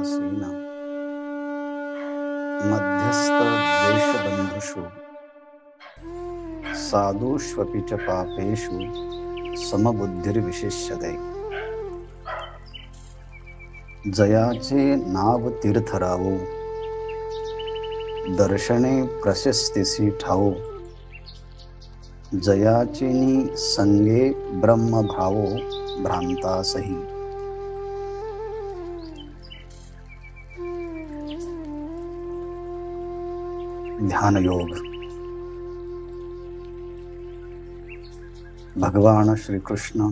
समासीन मध्यस्थ द्वेषबंधुषु साधुष्वपि च पापेषु समबुद्धिर्विशिष्यते। जयाचे नाव तीर्थरावो दर्शने प्रशस्तीसी ठावो। जयाचिनी संगे ब्रह्मभावो भ्रांतासही। ध्यान योग। भगवान श्री कृष्ण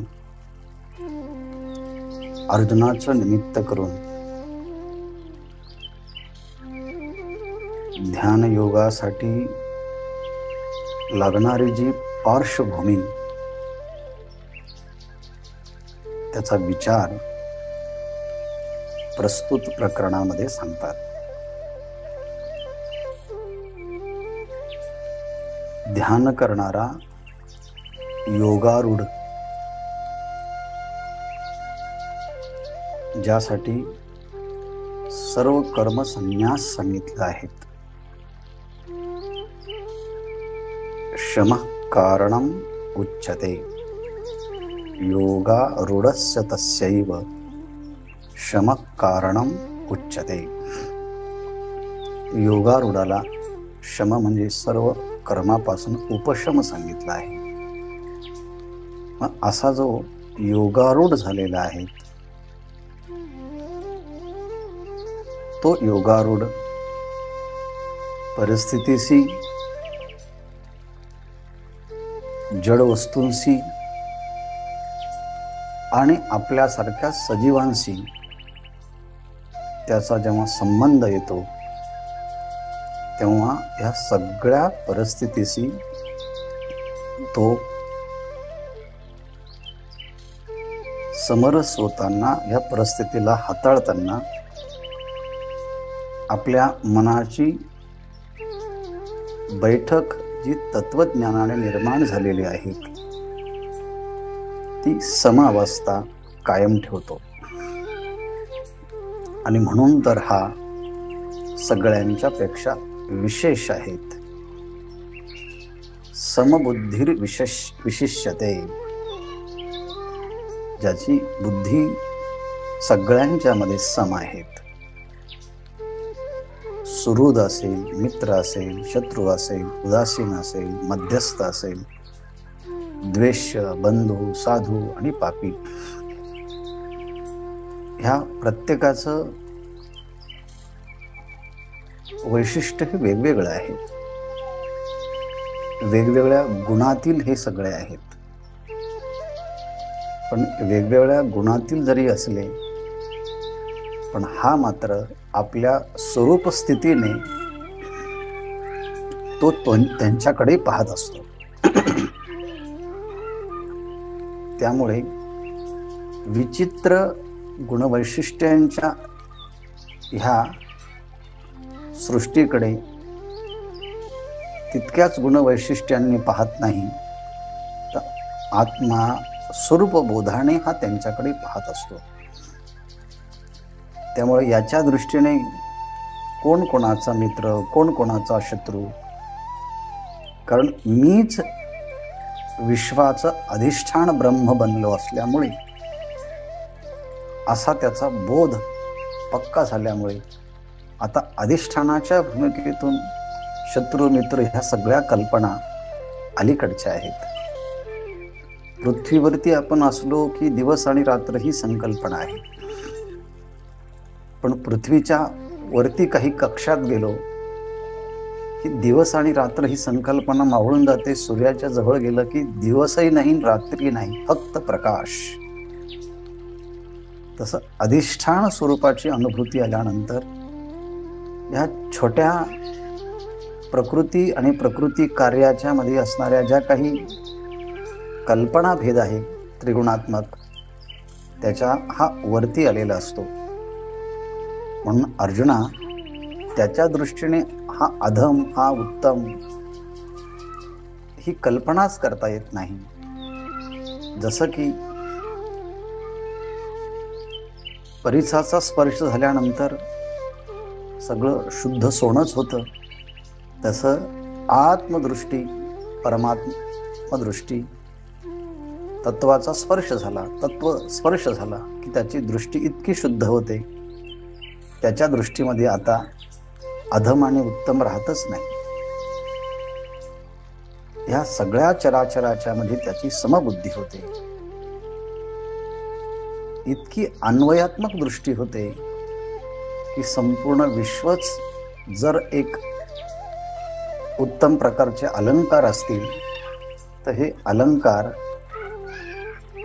अर्जुनाचं निमित्त करून ध्यान योगासाठी लागणारी जी पार्श्वभूमी त्याचा विचार प्रस्तुत प्रकरणामध्ये सांगतात। ध्यान करणारा योगारूढ ज्यासाठी सर्व कर्म संन्यास सांगितले आहेत। शम कारणम उच्यते योगारूढस्य तस्यैव शम कारणम उच्यते। योगारूढाला शम म्हणजे सर्व कर्मापासून उपशम सांगितला आहे। मग असा जो योगारूढ झालेला आहे तो योगारूढ परिस्थितीशी जड वस्तूंशी आणि आपल्यासारख्या सजीवांशी त्याचा जेव्हा संबंध येतो तेव्हा या सगळ्या परिस्थितीशी तो समरस होताना या परिस्थितीला हाताळताना आपल्या मनाची बैठक जी तत्वज्ञानाने निर्माण झालेली आहे ती समावस्था कायम ठेवतो। आणि म्हणून तर हा सगळ्यांच्या पेक्षा विशेष आहेत। समबुद्धीर विशिष्यते ज्याची बुद्धी सगळ्यांच्या मध्ये सम आहेत। सुहृद असेल, मित्र असेल, शत्रू असेल, उदासीन असेल, मध्यस्थ असेल, द्वेष्य, बंधू, साधू आणि पापी ह्या प्रत्येकाचं वैशिष्ट्य हे वेगवेगळं आहे। वेगवेगळ्या गुणातील हे सगळे आहेत, पण वेगवेगळ्या गुणातील जरी असले पण हा मात्र आपल्या स्वरूप स्थितीने तो त्यांच्याकडे पाहत असतो। त्यामुळे विचित्र गुणवैशिष्ट्यांच्या ह्या सृष्टीकडे तितक्याच गुणवैशिष्ट्यांनी पाहत नाही तर आत्मा स्वरूप बोधाने हा त्यांच्याकडे पाहत असतो। त्यामुळे याच्या दृष्टीने कोण कोणाचा मित्र, कोण कोणाचा शत्रू, कारण मीच विश्वाचं अधिष्ठान ब्रह्म बनलो असल्यामुळे असा त्याचा बोध पक्का झाल्यामुळे आता अधिष्ठानाच्या भूमिकेतून शत्रू मित्र ह्या सगळ्या कल्पना अलीकडच्या आहेत। पृथ्वीवरती आपण असलो की दिवस आणि रात्र ही संकल्पना आहे, पण पृथ्वीच्या वरती काही कक्षात गेलो की दिवस आणि रात्र ही संकल्पना मावळून जाते। सूर्याच्या जवळ गेलं की दिवसही नाही, रात्री नाही, फक्त प्रकाश। तसं अधिष्ठान स्वरूपाची अनुभूती आल्यानंतर या छोट्या प्रकृती आणि प्रकृती कार्याच्या मध्ये असणाऱ्या ज्या काही कल्पना भेद आहे त्रिगुणात्मक त्याच्या हा वरती आलेला असतो। म्हणून अर्जुना त्याच्या दृष्टीने हा अधम, हा उत्तम ही कल्पनाच करता येत नाही। जसं की परिसाचा स्पर्श झाल्यानंतर सगळं शुद्ध सोनंच होतं, तसं आत्मदृष्टी, परमात्मदृष्टी, तत्वाचा स्पर्श झाला, तत्व स्पर्श झाला की त्याची दृष्टी इतकी शुद्ध होते, त्याच्या दृष्टीमध्ये आता अधम आणि उत्तम राहतच नाही. ह्या सगळ्या चराचराच्या मध्ये त्याची समबुद्धी होते, इतकी अन्वयात्मक दृष्टी होते की संपूर्ण विश्वच जर एक उत्तम प्रकारचे अलंकार असतील तर हे अलंकार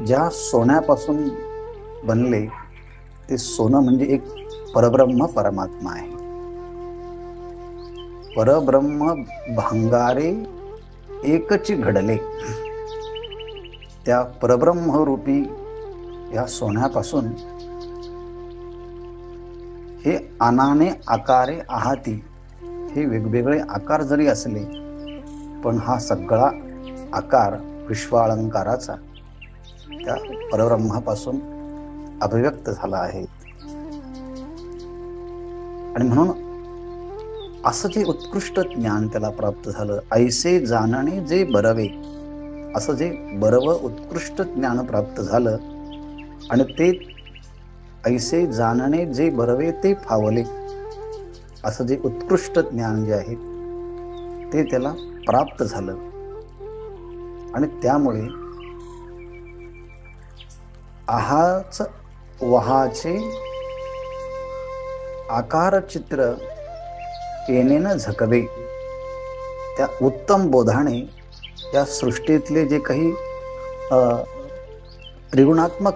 ज्या सोन्यापासून बनले ते सोनं म्हणजे एक परब्रह्म परमात्मा आहे. परब्रह्म भांगारे एकची घडले, त्या परब्रह्म रूपी या सोन्यापासून हे अनाने आकारे आहाती, हे वेगवेगळे आकार जरी असले पण हा सगळा आकार विश्वालंकाराचा त्या परब्रह्मापासून अभिव्यक्त झाला आहे. आणि म्हणून असं जे उत्कृष्ट ज्ञान त्याला प्राप्त झालं, ऐसे जाणणे जे बरवे, असं जे बरवं उत्कृष्ट ज्ञान प्राप्त झालं आणि ते ऐसे जाणणे जे बरवे ते फावले, असं जे उत्कृष्ट ज्ञान जे आहे ते त्याला प्राप्त झालं. आणि त्यामुळे आहाच वहाचे आकार चित्र येणेन झकवे, त्या उत्तम बोधाने या सृष्टीतले जे काही त्रिगुणात्मक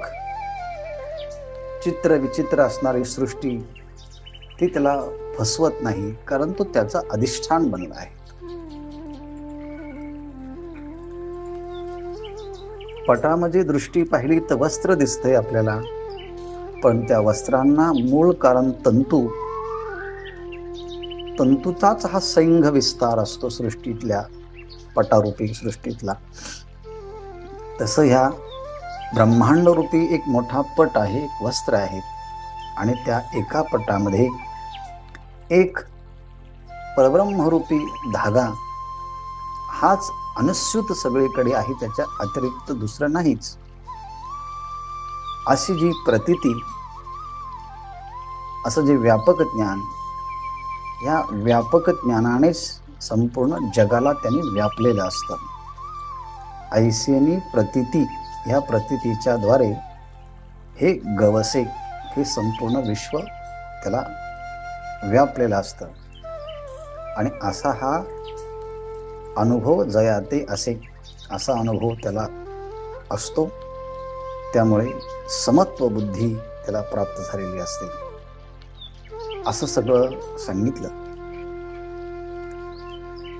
चित्र विचित्र असणारी सृष्टी ती त्याला फसवत नाही, कारण तो त्याचा अधिष्ठान बनला आहे. पटामध्ये दृष्टी पाहिली तर वस्त्र दिसतंय आपल्याला, पण त्या वस्त्रांना मूळ कारण तंतूचाच हा सैंघ विस्तार असतो सृष्टीतल्या, पटारूपी सृष्टीतला. तसं ह्या ब्रह्मांडरूपी एक मोठा पट आहे, एक वस्त्र आहे, आणि त्या एका पटामध्ये एक परब्रह्मरूपी धागा हाच अनुस्यूत सगळीकडे आहे, त्याच्या अतिरिक्त दुसरं नाहीच, अशी जी प्रतीती, असं जे व्यापक ज्ञान, या व्यापक ज्ञानानेच संपूर्ण जगाला त्यांनी व्यापलेलं असतं. ऐसेनी प्रतीती, ह्या प्रतीतीच्या द्वारे हे गवसे, हे संपूर्ण विश्व त्याला व्यापलेलं असतं. आणि असा हा अनुभव जयाते असे, असा अनुभव त्याला असतो. त्यामुळे समत्व बुद्धी त्याला प्राप्त झालेली असते, असं सगळं सांगितलं.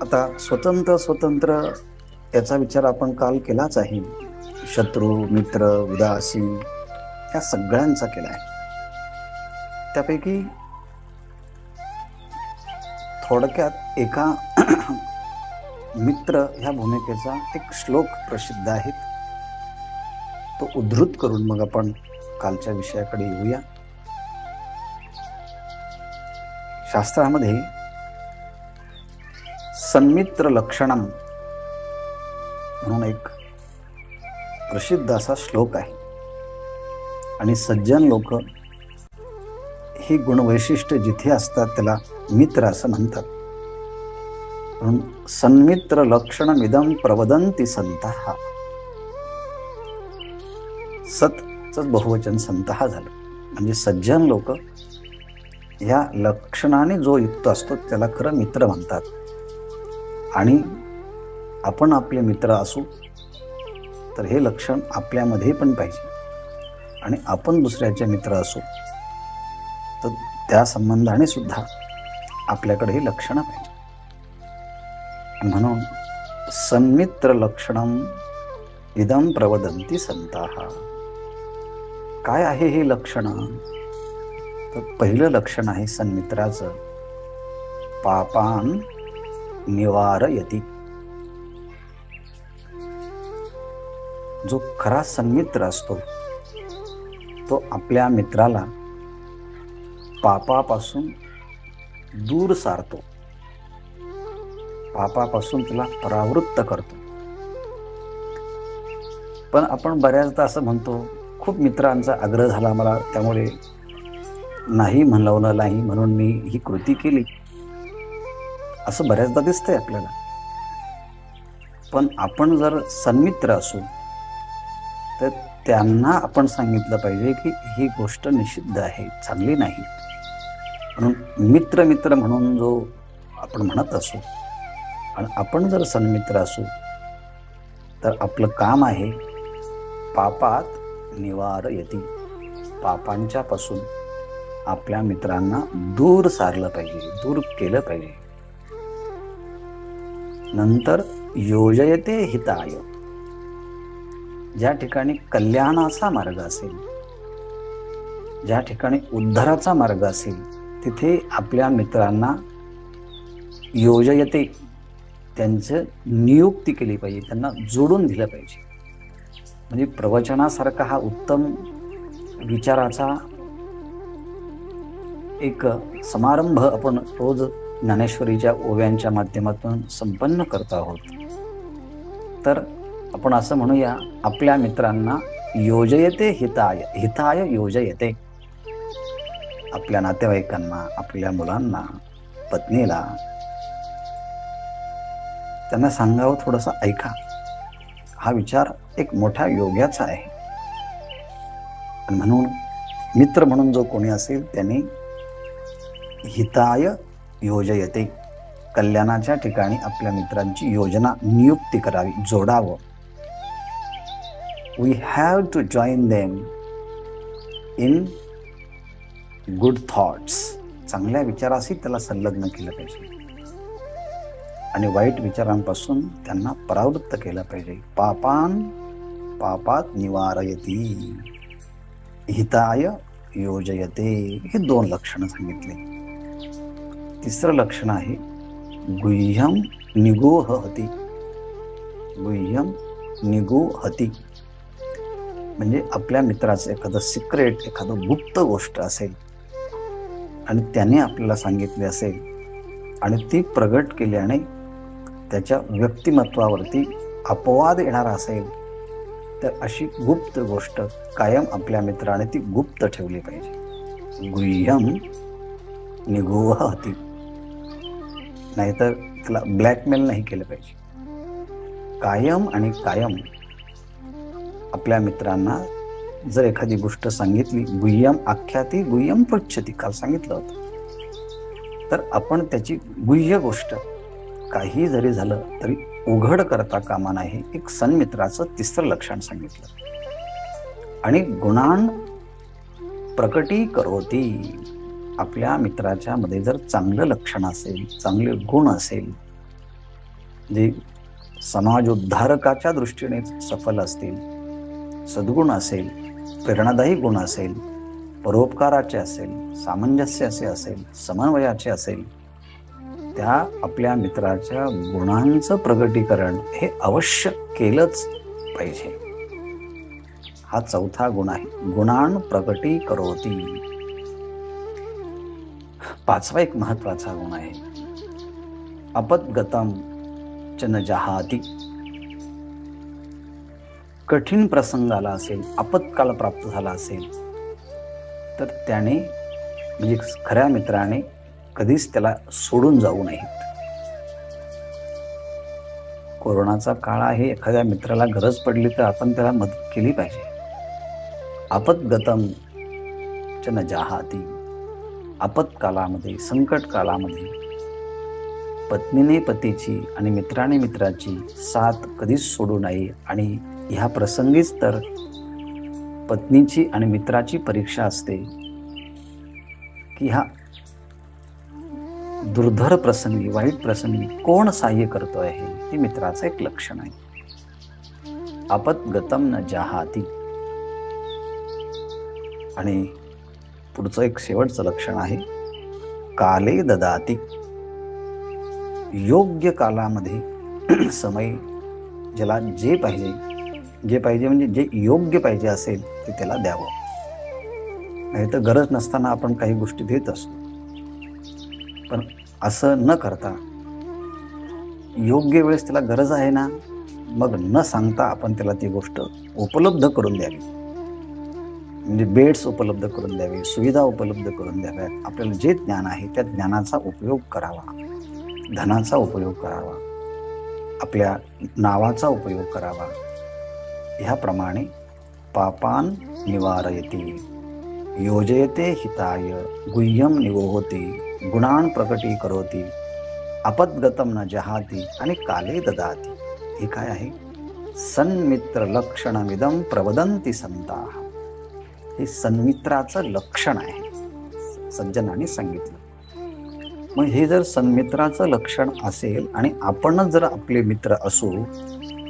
आता स्वतंत्र याचा विचार आपण काल केलाच आहे. शत्रू, मित्र, उदासी या सगळ्यांचा केला आहे. त्यापैकी थोडक्यात एका मित्र ह्या भूमिकेचा एक श्लोक प्रसिद्ध आहे, तो उद्धृत करून मग आपण कालच्या विषयाकडे येऊया. शास्त्रामध्ये सन्मित्र लक्षणम म्हणून एक प्रसिद्ध असा श्लोक आहे. आणि सज्जन लोक ही गुणवैशिष्ट्य जिथे असतात त्याला मित्र असं म्हणतात. म्हणून सन्मित्र लक्षणमिदं प्रवदन्ति संतः, सतच बहुवचन संतः झालं, म्हणजे सज्जन लोक ह्या लक्षणाने जो युक्त असतो त्याला खरं मित्र म्हणतात. आणि आपण आपले मित्र असू तर हे लक्षण आपल्यामध्ये पण पाहिजे, आणि आपण दुसऱ्याचे मित्र असू तर त्या संबंधाने सुद्धा आपल्याकडे हे लक्षणं पाहिजे. म्हणून सन्मित्र लक्षणम इदं प्रवदन्ति संताः. काय आहे हे लक्षण? तर पहिलं लक्षण आहे सन्मित्राचं, पापान निवारयति. जो खरा सन्मित्र असतो तो आपल्या मित्राला पापापासून दूर सारतो, पापापासून त्याला परावृत्त करतो. पण आपण बऱ्याचदा असं म्हणतो, खूप मित्रांचा आग्रह झाला मला, त्यामुळे नाही म्हणवलं नाही म्हणून मी ही कृती केली, असं बऱ्याचदा दिसतंय आपल्याला. पण आपण जर सन्मित्र असू तर त्यांना आपण सांगितलं पाहिजे की ही गोष्ट निषिद्ध आहे, चांगली नाही. म्हणून मित्र मित्र म्हणून जो आपण म्हणत असू आणि आपण जर सन्मित्र असू तर आपलं काम आहे पापात निवारयति, पापांच्या पासून आपल्या मित्रांना दूर सारलं पाहिजे, दूर केलं पाहिजे. नंतर योजयते हिताय, ज्या ठिकाणी कल्याणाचा मार्ग असेल, ज्या ठिकाणी उद्धाराचा मार्ग असेल, तिथे आपल्या मित्रांना योजयते, त्यांचं नियुक्ती केली पाहिजे, त्यांना जोडून दिलं पाहिजे. म्हणजे प्रवचनासारखा हा उत्तम विचाराचा एक समारंभ आपण रोज ज्ञानेश्वरीच्या ओव्यांच्या माध्यमातून संपन्न करत आहोत. तर आपण असं म्हणूया, आपल्या मित्रांना योजयते हिताय, हिताय योजयते, आपल्या नातेवाईकांना, आपल्या मुलांना, पत्नीला त्यांना सांगावं, थोडंसं ऐका. हा विचार एक मोठ्या योग्याचा आहे. म्हणून मित्र म्हणून जो कोणी असेल त्याने हिताय योजयते, कल्याणाच्या ठिकाणी आपल्या मित्रांची योजना नियुक्ती करावी, जोडावं. We have to join them in good thoughts, चांगल्या विचाराशी त्याला संलग्न केलं पाहिजे आणि वाईट विचारांपासून त्यांना परावृत्त केलं पाहिजे. पापात निवारयति, हिताय योजयते, हे 2 लक्षणं सांगितले. तिसरं लक्षण आहे गुह्यम निगूहति. गुह्यम निगूहति म्हणजे आपल्या मित्राचं एखादं सिक्रेट, एखादं गुप्त गोष्ट असेल आणि त्याने आपल्याला सांगितले असेल आणि ती प्रगट केल्याने त्याच्या व्यक्तिमत्वावरती अपवाद येणार असेल, तर अशी गुप्त गोष्ट कायम आपल्या मित्राने ती गुप्त ठेवली पाहिजे. गुह्यम निगूहति, नाहीतर त्याला ब्लॅकमेल नाही केलं पाहिजे. कायम आणि कायम आपल्या मित्रांना जर एखादी गोष्ट सांगितली, गुह्यम आख्याती गुह्यम पृच्छति, काल सांगितलं होतं, तर आपण त्याची गुह्य गोष्ट काही जरी झालं तरी उघड करता कामा नये. एक सन्मित्राचं तिसरं लक्षण सांगितलं. आणि गुणान प्रकटी करोती, आपल्या मित्राच्या मध्ये जर चांगलं लक्षण असेल, चांगले गुण असेल, जे समाजोद्धारकाच्या दृष्टीने सफल असतील, सद्गुण असेल, प्रेरणादायी गुण असेल, परोपकाराचे असेल, सामंजस्याचे असेल, समन्वयाचे असेल, त्या आपल्या मित्राच्या गुणांचं प्रगटीकरण हे अवश्य केलंच पाहिजे. हा 4था गुण आहे, गुणान प्रकटी करोती. 5वा एक महत्वाचा गुण आहे अपद्गतम च न जहाती. कठीण प्रसंग आला असेल, आपत्काल प्राप्त झाला असेल, तर त्याने म्हणजे खऱ्या मित्राने कधीच त्याला सोडून जाऊ नयेत. कोरोनाचा काळ आहे, एखाद्या मित्राला गरज पडली तर आपण त्याला मदत केली पाहिजे. आपद्गतम च न जहाती, आपत्कालामध्ये, संकट कालामध्ये पत्नीने पतीची आणि मित्राने मित्राची साथ कधीच सोडू नये. आणि ह्या प्रसंगीच तर पत्नीची आणि मित्राची परीक्षा असते की ह्या दुर्धर प्रसंगी, वाईट प्रसंगी कोण सहाय्य करतो आहे, हे मित्राचं एक लक्षण आहे. आपद्गतम न जहाती. आणि पुढचं एक शेवटचं लक्षण आहे काले ददाती. योग्य कालामध्ये समय, ज्याला जे पाहिजे म्हणजे जे योग्य पाहिजे असेल ते त्याला द्यावं. नाही तर गरज नसताना आपण काही गोष्टी देत असतो. पण असं न करता योग्य वेळेस त्याला गरज आहे ना, मग न सांगता आपण त्याला ती गोष्ट उपलब्ध करून द्यावी. म्हणजे बेड्स उपलब्ध करून द्यावे, सुविधा उपलब्ध करून द्याव्यात. आपल्याला जे ज्ञान आहे त्या ज्ञानाचा उपयोग करावा, धनाचा उपयोग करावा, आपल्या नावाचा उपयोग करावा. ह्याप्रमाणे पापान निवारयति योजयते हिताय गुह्यम निवोहति गुणान प्रकटी करोति अपद्गतम न जहाती आणि काले ददाती. हे काय आहे? सन्मित्र लक्षणमिदं प्रवदंती संताः. हे सन्मित्राचं लक्षण आहे, सज्जनांनी सांगितलं. मग हे जर सन्मित्राचं लक्षण असेल आणि आपणच जर आपले मित्र असू,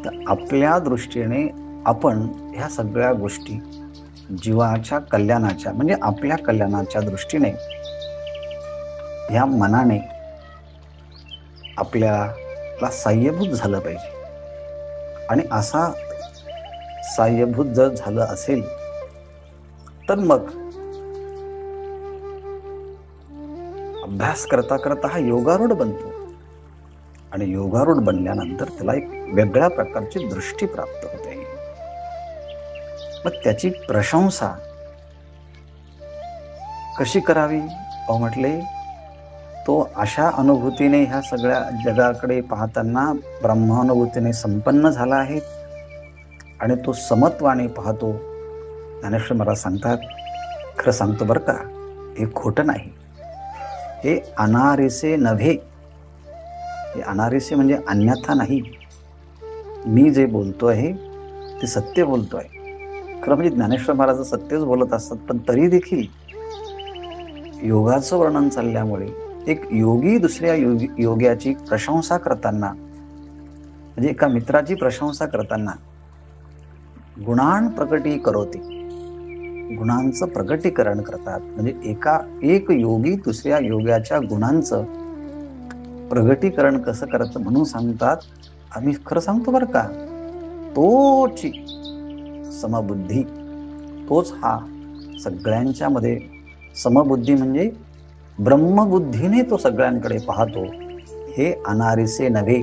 तर आपल्या दृष्टीने आपण ह्या सगळ्या गोष्टी जीवाच्या कल्याणाच्या म्हणजे आपल्या कल्याणाच्या दृष्टीने ह्या मनाने आपल्याला साह्यभूत झालं पाहिजे. आणि असा साह्यभूत जर झालं असेल तर मग अभ्यास करता करता हा योगारूढ बनतो. आणि योगारूढ बनल्यानंतर त्याला एक वेगळ्या प्रकारची दृष्टी प्राप्त होते. मग त्याची प्रशंसा कशी करावी? म्हटले तो अशा अनुभूतीने ह्या सगळ्या जगाकडे पाहताना ब्रह्मानुभूतीने संपन्न झाला आहे आणि तो समत्वाने पाहतो. ज्ञानेश्वर महाराज सांगतात, खरं सांगतो बरं का, हे खोटं नाही, हे अनारेसे नव्हे. हे अनारेसे म्हणजे अन्यथा नाही. मी जे बोलतोय ते सत्य बोलतोय. खरं म्हणजे ज्ञानेश्वर महाराज सत्यच बोलत असतात, पण तरी देखील योगाचं वर्णन चालल्यामुळे एक योगी दुसऱ्या योग्याची प्रशंसा करताना, म्हणजे एका मित्राची प्रशंसा करताना गुणान प्रकटी करोती, गुणांचं प्रकटीकरण करतात. म्हणजे एक योगी दुसऱ्या योग्याच्या गुणांचं प्रगटीकरण कसं करतं म्हणून सांगतात. आम्ही खरं सांगतो बरं का, तोची समबुद्धी, तोच हा सगळ्यांच्या मध्ये समबुद्धी म्हणजे ब्रह्मबुद्धीने तो सगळ्यांकडे पाहतो. हे अनारिसे नव्हे,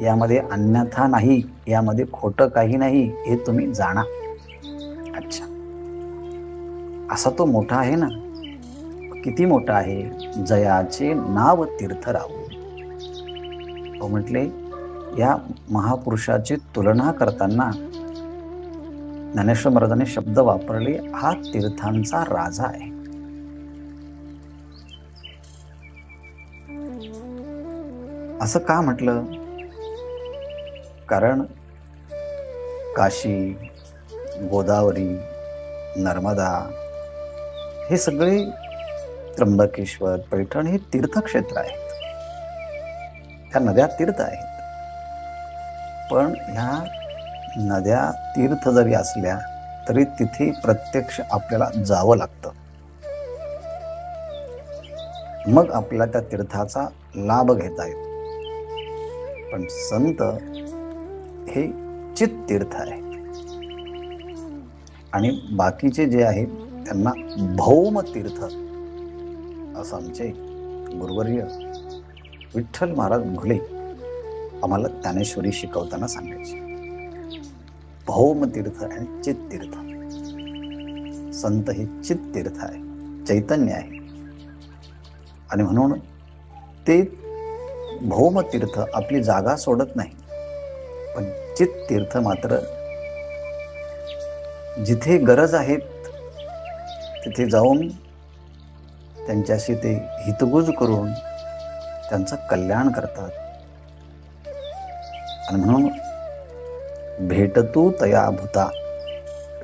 यामध्ये अन्यथा नाही, यामध्ये खोटं काही नाही, हे तुम्ही जाणा. अच्छा, असा तो मोठा आहे ना. किती मोठा आहे? जयाचे नाव तीर्थ राहू. म्हटले या महापुरुषाची तुलना करताना ज्ञानेश्वर महाराजांनी शब्द वापरले, हा तीर्थांचा राजा आहे. असं का म्हटलं? कारण काशी, गोदावरी, नर्मदा हे सगळे, त्र्यंबकेश्वर, पैठण हे तीर्थक्षेत्र आहेत. त्या नद्या तीर्थ आहेत. पण ह्या नद्या तीर्थ जरी असल्या तरी तिथे प्रत्यक्ष आपल्याला जावं लागतं. मग आपल्याला त्या तीर्थाचा लाभ घेता येतो. पण संत हे चित्तीर्थ आहे आणि बाकीचे जे आहेत त्यांना भौम तीर्थ असं आमचे गुरुवर्य विठ्ठल महाराज घुले आम्हाला ज्ञानेश्वरी शिकवताना सांगायचे. भौम तीर्थ आणि चित्तीर्थ. संत हे चित्तीर्थ आहे, चैतन्य आहे. आणि म्हणून ते भौमतीर्थ आपली जागा सोडत नाही. पण चित्तीर्थ मात्र जिथे गरज आहे तिथे जाऊन त्यांच्याशी ते हितगुज करून त्यांचं कल्याण करतात. आणि म्हणून भेटतू तया भूता,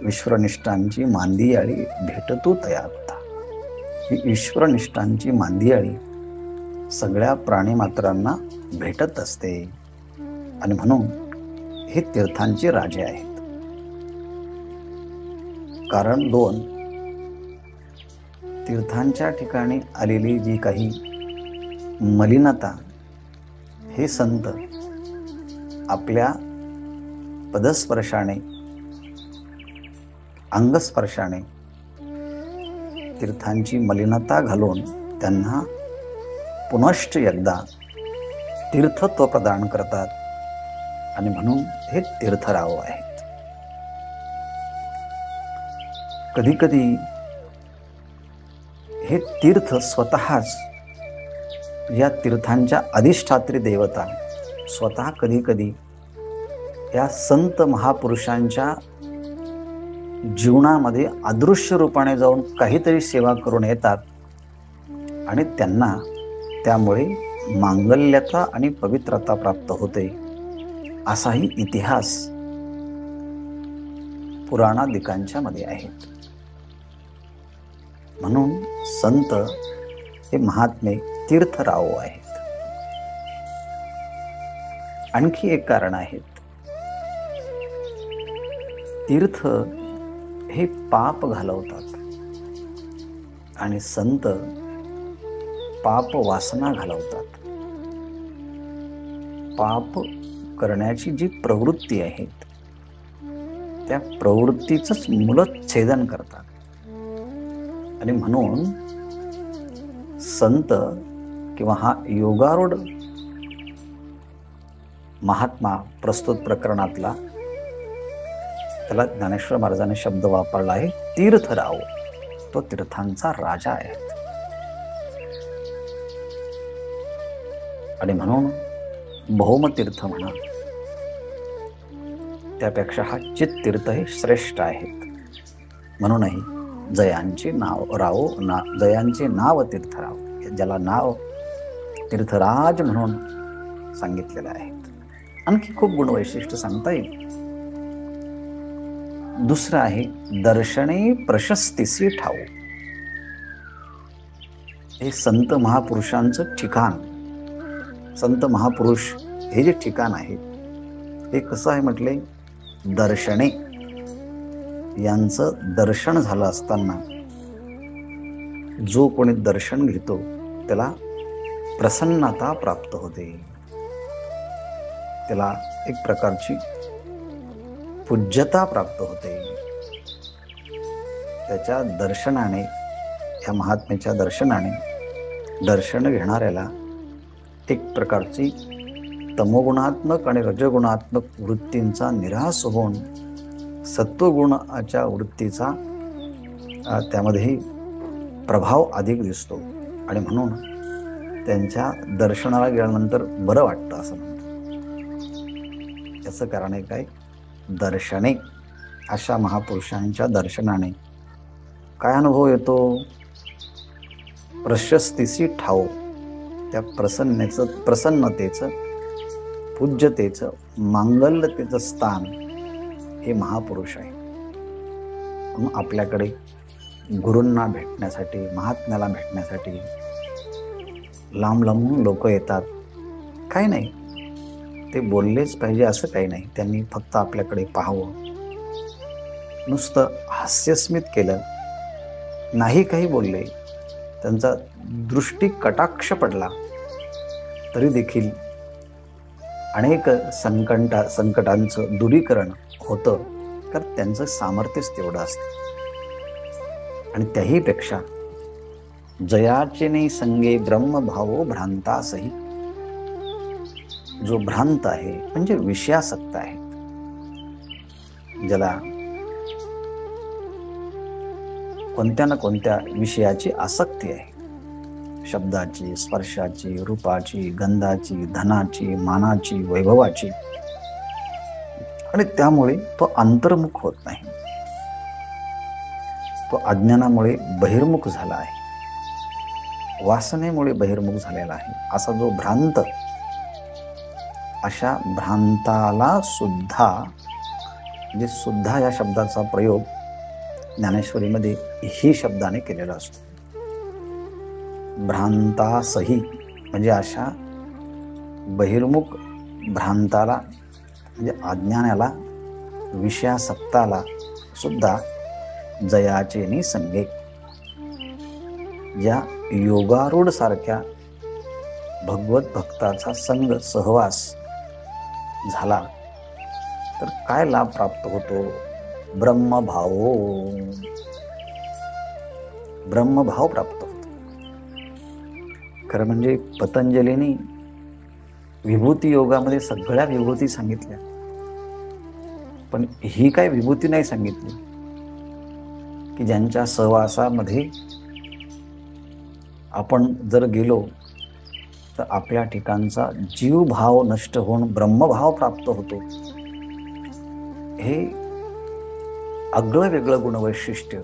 ईश्वरनिष्ठांची मांदियाळी भेटतू तया भूता. ही ईश्वरनिष्ठांची मांदियाळी सगळ्या प्राणीमात्रांना भेटत असते. आणि म्हणून हे तीर्थांचे राजे आहेत. कारण 2, तीर्थांच्या ठिकाणी आलेली जी काही मलिनता हे संत आपल्या पदस्पर्शाने, अंगस्पर्शाने तीर्थांची मलिनता घालून त्यांना पुनश्च एकदा तीर्थत्व प्रदान करतात आणि म्हणून हे तीर्थराव आहेत. कधी कधी हे तीर्थ स्वतःच या तीर्थांच्या अधिष्ठात्री देवता स्वतः कधी कधी या संत महापुरुषांच्या जीवनामध्ये अदृश्य रूपाने जाऊन काहीतरी सेवा करून येतात आणि त्यांना त्यामुळे मांगल्यता आणि पवित्रता प्राप्त होते, असाही इतिहास पुराणादिकांच्या मध्ये आहेत. म्हणून संत हे महात्मे तीर्थराव आहेत. आणखी एक कारण आहे. तीर्थ हे पाप घालवतात आणि संत पाप वासना घालवतात. पाप करण्याची जी प्रवृत्ती आहे त्या प्रवृत्तीचंच मूलच्छेदन करतात. आणि म्हणून संत किंवा हा योगारूढ महात्मा प्रस्तुत प्रकरणातला, त्याला ज्ञानेश्वर महाराजांनी शब्द वापरला आहे तीर्थराव. तो तीर्थांचा राजा आहे. आणि म्हणून भौमतीर्थ म्हणा, त्यापेक्षा हा चित्तीर्थ हे श्रेष्ठ आहेत. म्हणूनही जयांचे नाव तीर्थराव, ज्याला नाव तीर्थराज म्हणून सांगितलेलं आहे. आणखी खूप गुणवैशिष्ट्य सांगता येईल. दुसरं आहे दर्शने प्रशस्तीसी ठाऊ. हे संत महापुरुषांचं ठिकाण, संत महापुरुष हे जे ठिकाण आहे हे कसं आहे म्हटले, दर्शने, यांचं दर्शन झालं असताना जो कोणी दर्शन घेतो त्याला प्रसन्नता प्राप्त होते, त्याला एक प्रकारची पूज्यता प्राप्त होते. त्याच्या दर्शनाने, या महात्म्याच्या दर्शनाने दर्शन घेणाऱ्याला एक प्रकारची तमोगुणात्मक आणि रजगुणात्मक वृत्तींचा निराश होऊन सत्वगुणाच्या वृत्तीचा त्यामध्ये प्रभाव अधिक दिसतो. आणि म्हणून त्यांच्या दर्शनाला गेल्यानंतर बरं वाटतं असं म्हणतात. याचं कारण आहे काय, दर्शने, अशा महापुरुषांच्या दर्शनाने काय अनुभव येतो, प्रशस्तीसी ठाऊ, त्या प्रसन्नतेचं, पूज्यतेचं, मांगल्यतेचं स्थान हे महापुरुष आहे. म्हणून आपल्याकडे गुरूंना भेटण्यासाठी, महात्म्याला भेटण्यासाठी लांब लांबून लोक येतात. काही नाही, ते बोललेच पाहिजे असं काही नाही. त्यांनी फक्त आपल्याकडे पाहावं, नुसतं हास्यस्मित केलं, नाही काही बोलले, त्यांचा दृष्टी कटाक्ष पडला तरी देखील अनेक संकटांचं दूरीकरण होतं. कारण त्यांचं सामर्थ्यच तेवढं असतं. आणि त्याहीपेक्षा जयाचे नाही संगे ब्रह्मभावो भ्रांतासही, जो भ्रांत आहे म्हणजे विषयासक्त आहे, ज्याला कोणत्या ना कोणत्या विषयाची आसक्ती आहे, शब्दाची, स्पर्शाची, रूपाची, गंधाची, धनाची, मानाची, वैभवाची, आणि त्यामुळे तो अंतर्मुख होत नाही. तो अज्ञानामुळे बहिर्मुख झाला आहे, वासनेमुळे बहिर्मुख झालेला आहे. असा जो भ्रांत, अशा भ्रांताला सुद्धा, म्हणजे सुद्धा या शब्दाचा प्रयोग ज्ञानेश्वरीमध्ये ही शब्दाने केलेला असतो. भ्रांतासही म्हणजे अशा बहिर्मुख भ्रांताला, म्हणजे अज्ञानाला, विषयासक्ताला सुद्धा जयाचे नि संगे, या योगारूढ सारख्या भगवत भक्ताचा संग सहवास झाला तर काय लाभ प्राप्त होतो, ब्रह्मभावो, ब्रह्मभाव प्राप्त होतो. खरं म्हणजे पतंजलींनी विभूती योगामध्ये सगळ्या विभूती सांगितल्या, पण ही काय विभूती नाही सांगितली की ज्यांच्या सहवासामध्ये आपण जर गेलो तर आपल्या ठिकाणचा जीवभाव नष्ट होऊन ब्रह्मभाव प्राप्त होतो. हे आगळं वेगळं गुणवैशिष्ट्य,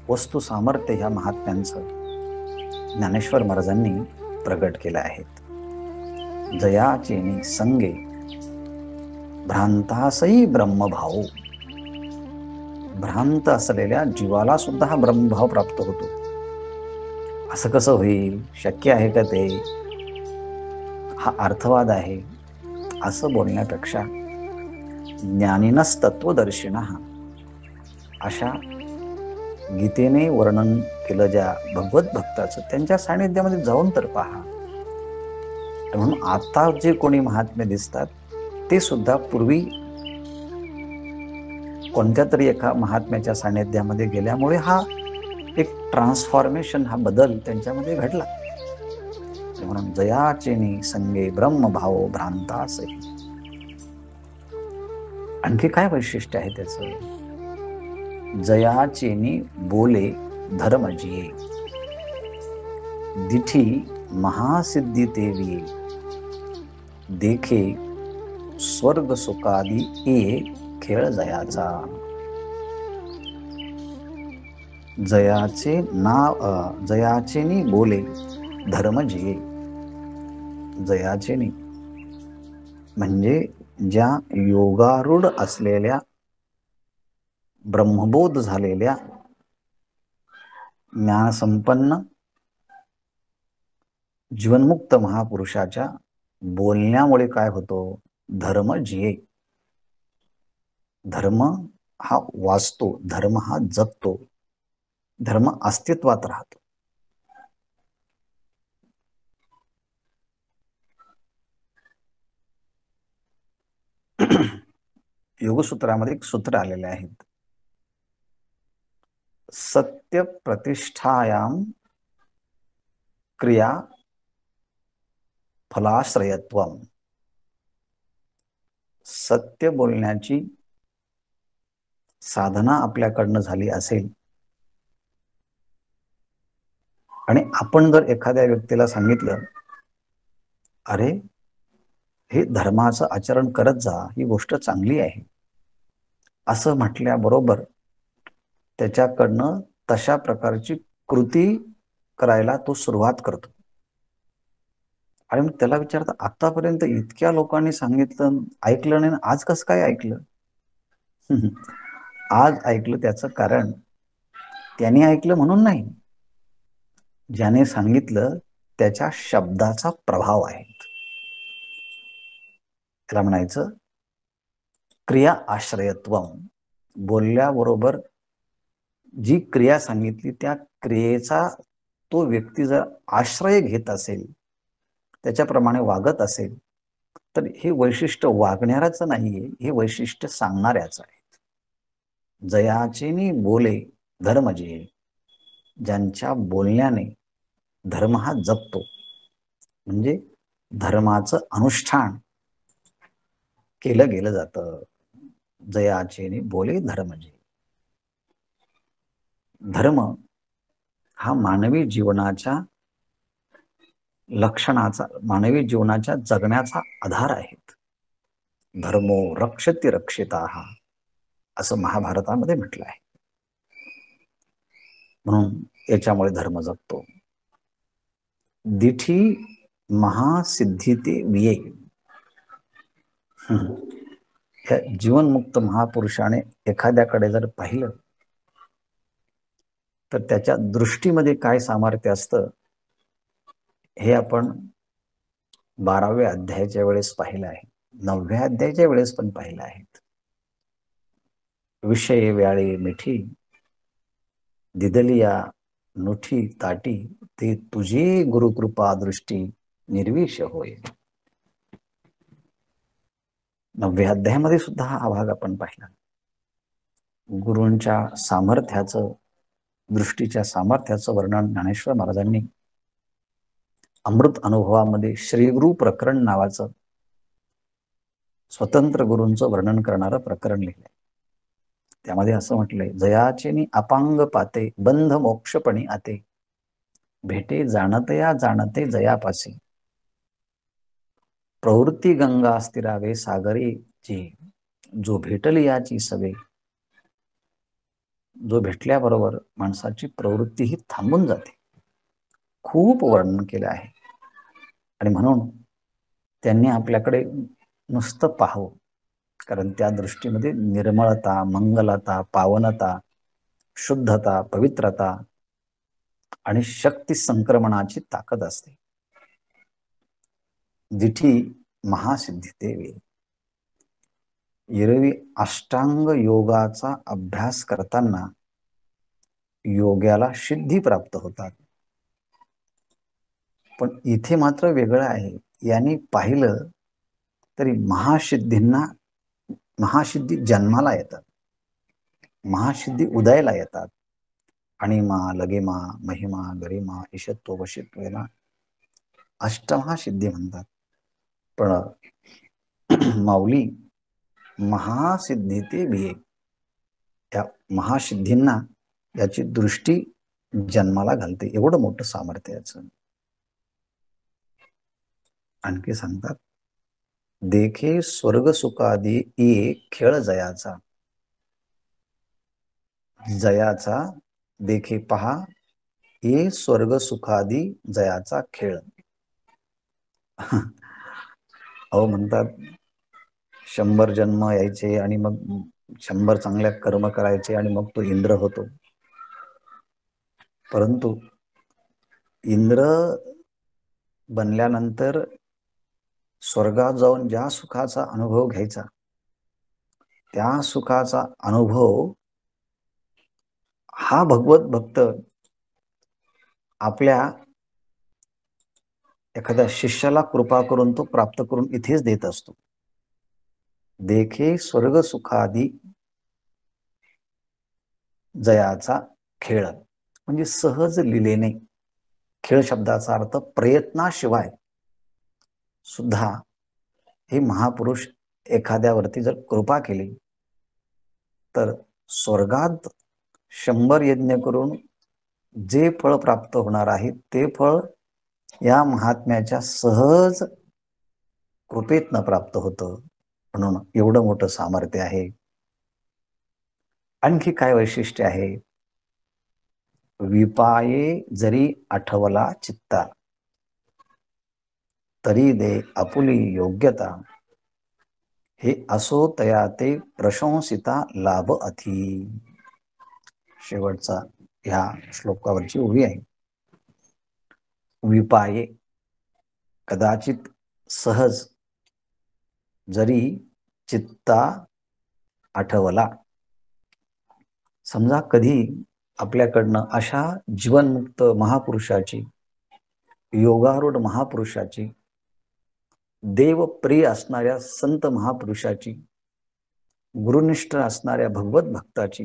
वस्तू सामर्थ्य ह्या महात्म्यांचं ज्ञानेश्वर महाराजांनी प्रगट केलं आहेत. जयाचेनी संगे भ्रांतासही ब्रह्मभाव. भ्रांत असलेल्या जीवाला सुद्धा हा ब्रह्मभाव प्राप्त होतो. असं कसं होईल, शक्य आहे का ते, हा अर्थवाद आहे असं बोलण्यापेक्षा ज्ञानिनस तत्वदर्शिनः अशा गीतेने वर्णन केलं ज्या भगवत भक्ताचं, त्यांच्या सानिध्यामध्ये जाऊन तर पहा. म्हणून आता जे कोणी महात्मे दिसतात ते सुद्धा पूर्वी कोणत्या तरी एका महात्म्याच्या सानिध्यामध्ये गेल्यामुळे हा एक ट्रान्सफॉर्मेशन, हा बदल त्यांच्यामध्ये घडला. म्हणून जयाचेनी संगे ब्रह्मभाव भ्रांतासही. आणखी काय वैशिष्ट्य आहे त्याचं? जयाचेनी बोले धर्मजिये, दिठी महासिद्धी तेवी, देखे स्वर्ग सुखादी ये खेळ जयाचा. जयाचेनी बोले धर्मजिये. जयाचेनी म्हणजे ज्या योगारूढ असलेल्या, ब्रह्मबोध झालेल्या, ज्ञानसंपन्न जीवनमुक्त महापुरुषाच्या बोलण्यामुळे काय होतो? धर्म जिये. धर्म हा वाचतो, धर्म हा जगतो, धर्म अस्तित्वात राहतो. योगसूत्रामध्ये एक सूत्र आलेले आहेत. सत्य प्रतिष्ठायाम क्रिया फलाश्रयत्वम. सत्य बोलण्याची साधना आपल्याकडनं झाली असेल आणि आपण जर एखाद्या व्यक्तीला सांगितलं, अरे हे धर्माचं आचरण करत जा, ही गोष्ट चांगली आहे, असं म्हटल्याबरोबर त्याच्याकडनं तशा प्रकारची कृती करायला तो सुरुवात करतो. आणि मग त्याला विचारतं, आतापर्यंत इतक्या लोकांनी सांगितलं, ऐकलं नाही, आज कसं काय ऐकलं? आज ऐकलं त्याचं कारण त्याने ऐकलं म्हणून नाही, ज्याने सांगितलं त्याच्या शब्दाचा प्रभाव आहे. त्याला म्हणायचं क्रिया आश्रयत्वम. बोलल्याबरोबर जी क्रिया सांगितली त्या क्रियेचा तो व्यक्ती जर आश्रय घेत असेल, त्याच्याप्रमाणे वागत असेल, तर हे वैशिष्ट्य वागणाऱ्याचं नाहीये, हे वैशिष्ट्य सांगणाऱ्याचं आहे. जयाचेनी बोले धर्मजिये. ज्यांच्या बोलण्याने धर्म हा जगतो, म्हणजे धर्माचं अनुष्ठान केलं गेलं जातं. जयाचेनी बोले धर्मजिये. धर्म हा मानवी जीवनाच्या लक्षणाचा, मानवी जीवनाच्या जगण्याचा आधार आहेत. धर्मो रक्षति रक्षिताः असं महाभारतामध्ये म्हटलं आहे. म्हणून याच्यामुळे धर्म जगतो. दिठी महासिद्धी ते विये. या जीवनमुक्त महापुरुषाने एखाद्याकडे जर पाहिलं तर त्याच्या दृष्टीमध्ये काय सामर्थ्य असतं हे आपण 12व्या अध्यायाच्या वेळेस पाहिलं आहे, 9व्या अध्यायाच्या वेळेस पण पाहिलं आहे. विषय व्याळे मिठी दिदलिया नुठी ताटी, ते तुझी गुरुकृपा दृष्टी निर्विष होय. 9व्या अध्यायामध्ये सुद्धा हा भाग आपण पाहिला. गुरूंच्या सामर्थ्याचं दृष्टीच्या सामर्थ्याचं वर्णन ज्ञानेश्वर महाराजांनी अमृत अनुभवामध्ये श्रीगुरु प्रकरण नावाचं स्वतंत्र गुरूंचं वर्णन करणारं प्रकरण लिहिलंय. त्यामध्ये असं म्हटलंय, जयाचेनी अपांग पाते बंध मोक्षपणी आते, भेटे जाणतया जाणते जयापासी, प्रवृत्ती गंगा स्थिरावे सागरे जी, जो भेटली याची सवे. जो भेटल्याबरोबर माणसाची प्रवृत्ती ही थांबून जाते. खूप वर्णन केलं आहे आणि म्हणून त्यांनी आपल्याकडे नुसतं पाहावं, कारण त्या दृष्टीमध्ये निर्मळता, मंगलता, पावनता, शुद्धता, पवित्रता आणि शक्ती संक्रमणाची ताकद असते. जिठी महासिद्धी देवी. एरवी अष्टांग योगाचा अभ्यास करताना योग्याला सिद्धी प्राप्त होतात, पण इथे मात्र वेगळं आहे. यांनी पाहिलं तरी महासिद्धी जन्माला येतात, महासिद्धी उदयाला येतात. अणिमा, लगेमा, महिमा, गरिमा, ईशत्व, वशित्व याला अष्टमहासिद्धी म्हणतात. पण माऊली महासिद्धी ते भिये, त्या महासिद्धींना याची दृष्टी जन्माला घालते. एवढं मोठं सामर्थ्य याचं. आणखी सांगतात, देखे स्वर्ग सुखादी ये खेळ जयाचा. जयाचा देखे पहा ये स्वर्ग सुखादी जयाचा खेळ. अहो म्हणतात 100 जन्म यायचे आणि मग 100 चांगल्या कर्म करायचे आणि मग तो इंद्र होतो. परंतु इंद्र बनल्यानंतर स्वर्गात जाऊन ज्या सुखाचा अनुभव घ्यायचा, त्या सुखाचा अनुभव हा भगवत भक्त आपल्या एखाद्या शिष्याला कृपा करून तो प्राप्त करून इथेच देत असतो. देखे स्वर्ग सुखादी जयाचा खेळ, म्हणजे सहज लिलेने. खेळ शब्दाचा अर्थ प्रयत्नाशिवाय सुद्धा हे महापुरुष एखाद्यावरती जर कृपा केली तर स्वर्गात 100 यज्ञ करून जे फळ प्राप्त होणार आहे ते फळ या महात्म्याच्या सहज कृपेतनं प्राप्त होतं. म्हणून एवढं मोठं सामर्थ्य आहे. आणखी काय वैशिष्ट्य आहे? विपाये जरी आठवला चित्ता, तरी दे आपुली योग्यता, हे असो तया ते प्रशंसिता लाभ अथी. शेवटचा ह्या श्लोकावरची ओवी आहे. विपाये कदाचित सहज, जरी चित्ता आठवला. समजा कधी आपल्याकडनं अशा जीवनमुक्त महापुरुषाची, योगारूढ महापुरुषाची, देवप्रिय असणाऱ्या संत महापुरुषाची, गुरुनिष्ठ असणाऱ्या भगवत भक्ताची,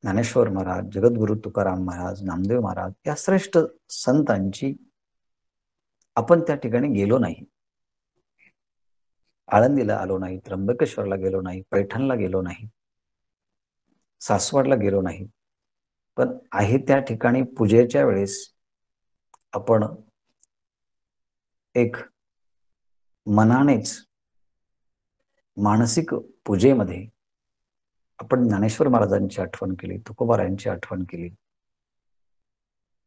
ज्ञानेश्वर महाराज, जगद्गुरु तुकाराम महाराज, नामदेव महाराज या श्रेष्ठ संतांची आपण त्या ठिकाणी गेलो नाही, आळंदीला आलो नाही, त्र्यंबकेश्वरला गेलो नाही, पैठणला गेलो नाही, सासवडला गेलो नाही, पण आहे त्या ठिकाणी पूजेच्या वेळेस आपण एक मनानेच मानसिक पूजेमध्ये आपण ज्ञानेश्वर महाराजांची आठवण केली, तुकोबारायांची आठवण केली.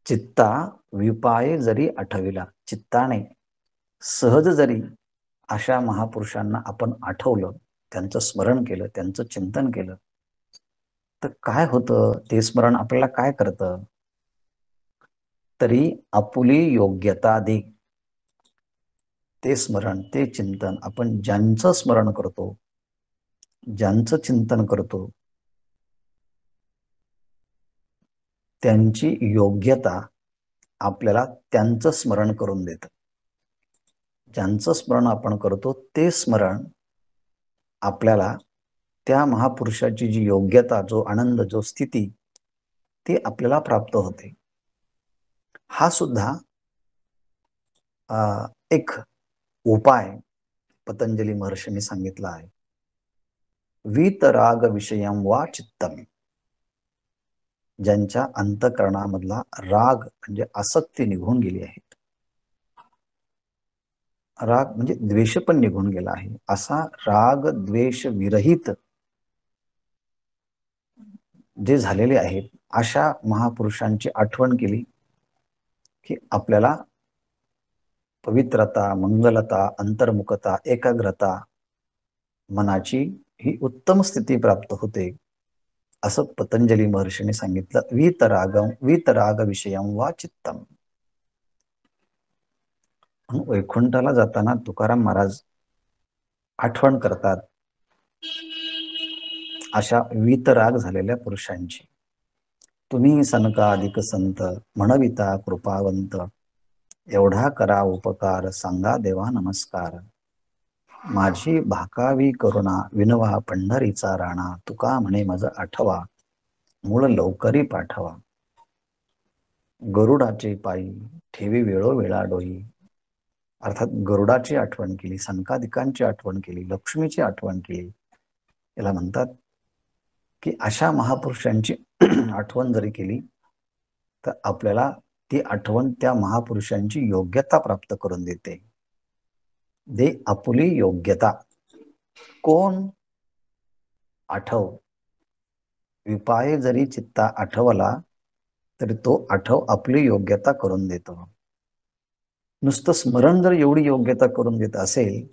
चित्ता विपाये जरी आठविला, चित्ताने सहज जरी अशा महापुरुषांना आपण आठवलं, त्यांचं स्मरण केलं, त्यांचं चिंतन केलं, तर काय होतं? ते स्मरण आपल्याला काय करतं? तरी आपुली योग्यता दे. ते स्मरण, ते चिंतन आपण ज्यांचं स्मरण करतो, ज्यांचं चिंतन करतो, त्यांची योग्यता आपल्याला त्यांचं स्मरण करून देतं. ज्यांचं स्मरण आपण करतो ते स्मरण आपल्याला त्या महापुरुषाची जी योग्यता, जो आनंद, जो स्थिती ती आपल्याला प्राप्त होते. हा सुद्धा एक उपाय पतंजली महर्षींनी सांगितला आहे. वीतराग विषयम वा चित्तम, ज्यांच्या अंतःकरणामधला राग म्हणजे आसक्ती निघून गेली आहे, राग म्हणजे द्वेष पण निघून गेला आहे, असा राग द्वेष विरहित जे झालेले आहेत, अशा महापुरुषांची आठवण केली की आपल्याला पवित्रता, मंगलता, अंतर्मुखता, एकाग्रता, मनाची ही उत्तम स्थिती प्राप्त होते, असं पतंजली महर्षीने सांगितलं. वीतराग विषयम वा चित्तम. वैकुंठाला जाताना तुकाराम महाराज आठवण करतात अशा वीतराग झालेल्या पुरुषांची. तुम्ही सनकाधिक संत म्हणविता कृपावंत, एवढा करा उपकार सांगा देवा नमस्कार. माझी भाकावी करुणा विनवा पंढरीचा राणा, तुका म्हणे मज आठवा मूळ लवकरी पाठवा. गरुडाचे पायी ठेवी वेळोवेळा डोई, अर्थात गरुडाची आठवण केली, सनकादिकांची आठवण केली, लक्ष्मीची आठवण केली. याला म्हणतात की अशा महापुरुषांची आठवण जरी केली तर आपल्याला ती आठवण त्या महापुरुषांची योग्यता प्राप्त करून देते. दे आपुली योग्यता. कोण आठव, विपाये जरी चित्ता आठवला तरी तो आठव आपली योग्यता करून देतो. नुसतं स्मरण जर एवढी योग्यता करून देत असेल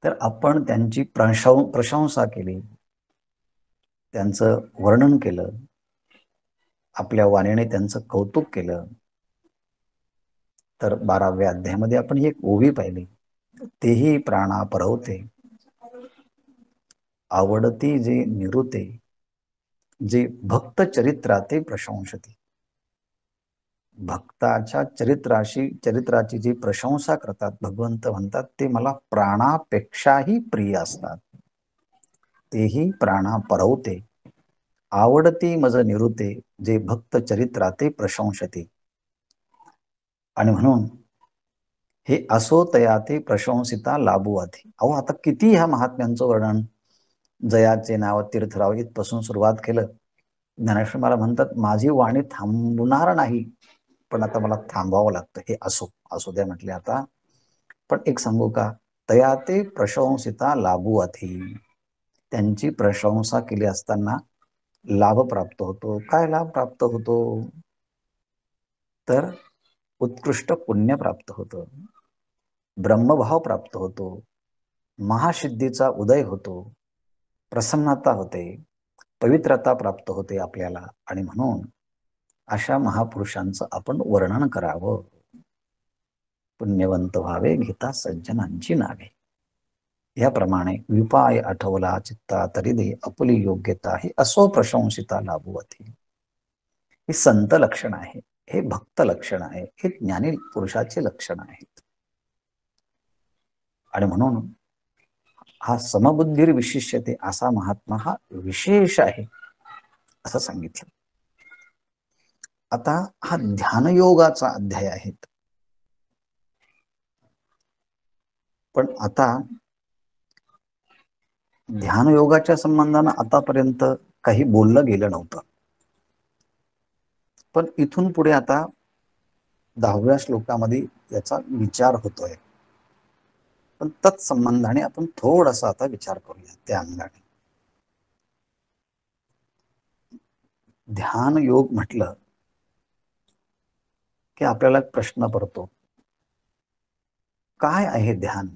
तर आपण त्यांची प्रशंसा केली, त्यांचं वर्णन केलं, आपल्या वाणीने त्यांचं कौतुक केलं, तर 12व्या अध्यायामध्ये आपण ही एक ओवी पाहिली. तेही प्राणा परवते, आवडती जे निरुते, जे भक्त चरित्राते प्रशंसते. भक्ताच्या चरित्राची जी प्रशंसा करतात भगवंत म्हणतात ते मला प्राणापेक्षाही प्रिय असतात. तेही प्राणा परवते, आवडती मज निरुते, जे भक्त चरित्राते प्रशंसते. आणि म्हणून हे असो तयाते प्रशंसिता लाभुवाते. अहो आता किती ह्या महात्म्यांचं वर्णन, जयाचे नाव तीर्थराव इथपासून सुरुवात केलं. ज्ञानेश्वर मला म्हणतात माझी वाणी थांबणार नाही, पण आता मला थांबावं लागतं. हे असो द्या म्हटले. आता पण एक सांगू का, तयाते प्रशंसिता लाभुवाते, त्यांची प्रशंसा केली असताना लाभ प्राप्त होतो. काय लाभ प्राप्त होतो? तर उत्कृष्ट पुण्य प्राप्त होतं, ब्रह्मभाव प्राप्त होतो, महासिद्धीचा उदय होतो, प्रसन्नता होते, पवित्रता प्राप्त होते आपल्याला. आणि म्हणून अशा महापुरुषांचं आपण वर्णन करावं. पुण्यवंत व्हावे घेता सज्जनांची नावे. याप्रमाणे विपाय आठवला चित्ता तरी दे आपली योग्यता, हे असो प्रशंसिता लाभवती. हे संत लक्षण आहे, हे भक्त लक्षण आहे, हे ज्ञानी पुरुषाचे लक्षण आहेत. आणि म्हणून हा समबुद्धीर विशिष्यते असा महात्मा हा विशेष आहे असं सांगितलं. आता हा ध्यानयोगाचा अध्याय आहे. पण आता ध्यानयोगाच्या संबंधानं आतापर्यंत काही बोललं गेलं नव्हतं. पण इथून पुढे आता 10व्या श्लोकामध्ये याचा विचार होतोय. पण तत्संबंधाने आपण थोडासा आता विचार करूया. त्या अंगाने ध्यान योग म्हटलं की आपल्याला प्रश्न पडतो, काय आहे ध्यान?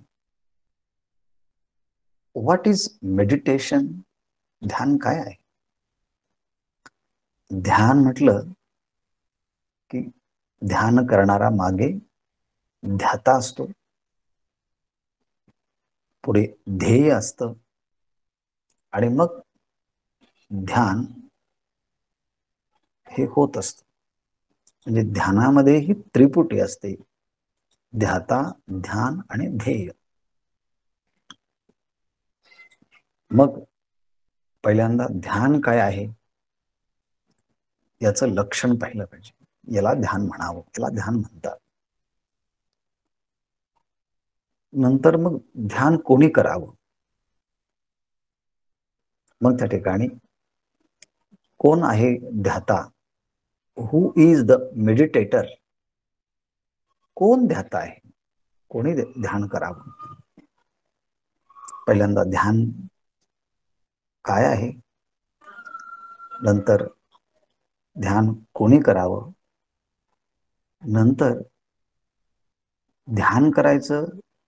What is meditation? ध्यान काय आहे? ध्यान म्हटलं की ध्यान करणारा मागे ध्याता असतो, पुढे ध्येय असतं, आणि मग ध्यान हे होत असतं. म्हणजे ध्यानामध्ये ही त्रिपुटी असते, ध्याता, ध्यान आणि ध्येय. मग पहिल्यांदा ध्यान काय आहे? याचं लक्षण पाहिलं पाहिजे. याला ध्यान म्हणावं, याला ध्यान म्हणतात. नंतर मग ध्यान कोणी करावं, मग त्या ठिकाणी कोण आहे ध्याता, हु इज द मेडिटेटर, कोण ध्याता आहे, कोणी ध्यान करावं. पहिल्यांदा ध्यान काय आहे, नंतर ध्यान कोणी करावं, नंतर ध्यान करायचं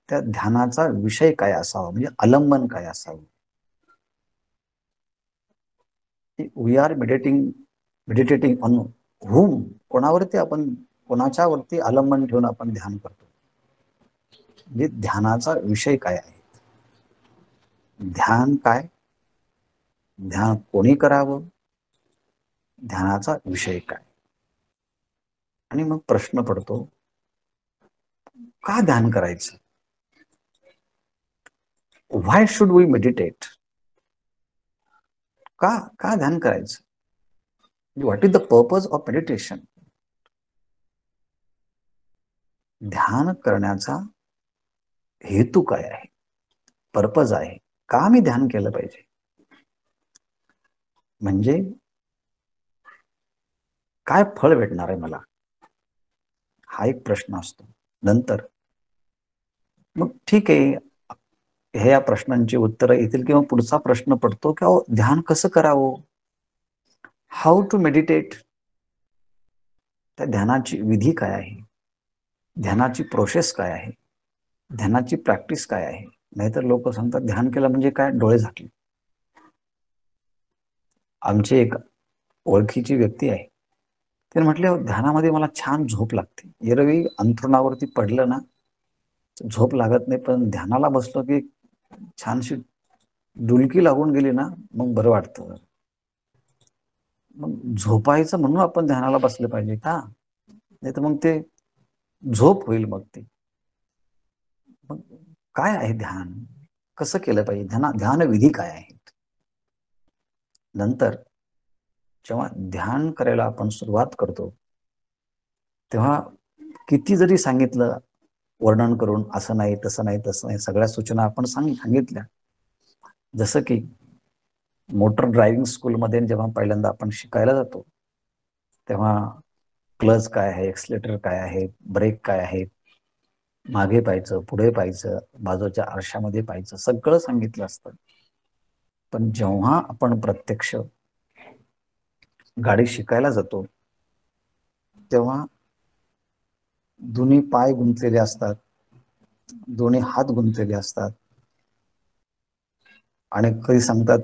त्या ध्यानाचा विषय काय असावा, म्हणजे अवलंबन काय असावं. वी आर मेडिटेटिंग ऑन हुम, कोणावरती आपण, कोणाच्यावरती अवलंबन ठेवून आपण ध्यान करतो. म्हणजे ध्यानाचा विषय काय आहे, ध्यान काय, ध्यान कोणी करावं, ध्यानाचा विषय काय. आणि मग प्रश्न पडतो, का ध्यान करायचं, व्हाय शुड वी मेडिटेट, का का ध्यान करायचं, what is the purpose of meditation. ध्यान करण्याचा हेतू काय आहे, पर्पज आहे, का मी ध्यान केलं पाहिजे, म्हणजे काय फळ भेटणार आहे मला, हा एक प्रश्न असतो. नंतर मग ठीक आहे, हे या प्रश्नांची उत्तरं येतील किंवा पुढचा प्रश्न पडतो की ध्यान कसं करावं, हाऊ टू मेडिटेट. त्या ध्यानाची विधी काय आहे, ध्यानाची प्रोसेस काय आहे, ध्यानाची प्रॅक्टिस काय आहे. नाहीतर लोक सांगतात ध्यान केलं म्हणजे काय, डोळे झाकले. आमची एक ओळखीची व्यक्ती आहे, ते म्हटले ध्यानामध्ये मला छान झोप लागते. एरवी अंथरुणावरती पडलं ना झोप लागत नाही, पण ध्यानाला बसलो की छानशी डुलकी लागून गेली ना मग बरं वाटतं. मग झोपायचं म्हणून आपण ध्यानाला बसलं पाहिजे का, नाही तर मग ते झोप होईल. मग ते मग काय आहे ध्यान, कसं केलं पाहिजे, ध्यान विधी काय आहेत. नंतर जेव्हा ध्यान करायला आपण सुरुवात करतो तेव्हा किती जरी सांगितलं वर्णन करून, असं नाही तसं नाही तसं नाही, सगळ्या सूचना आपण सांगितल्या. जसं की मोटर ड्रायव्हिंग स्कूलमध्ये जेव्हा पहिल्यांदा आपण शिकायला जातो तेव्हा क्लच काय आहे, एक्सलेटर काय आहे, ब्रेक काय आहे, मागे पाहायचं, पुढे पाहायचं, बाजूच्या आरशामध्ये पाहायचं, सगळं सांगितलं असतं. पण जेव्हा आपण प्रत्यक्ष गाडी शिकायला जातो तेव्हा दोन्ही पाय गुंतलेले असतात, दोन्ही हात गुंतलेले असतात, आणि कधी सांगतात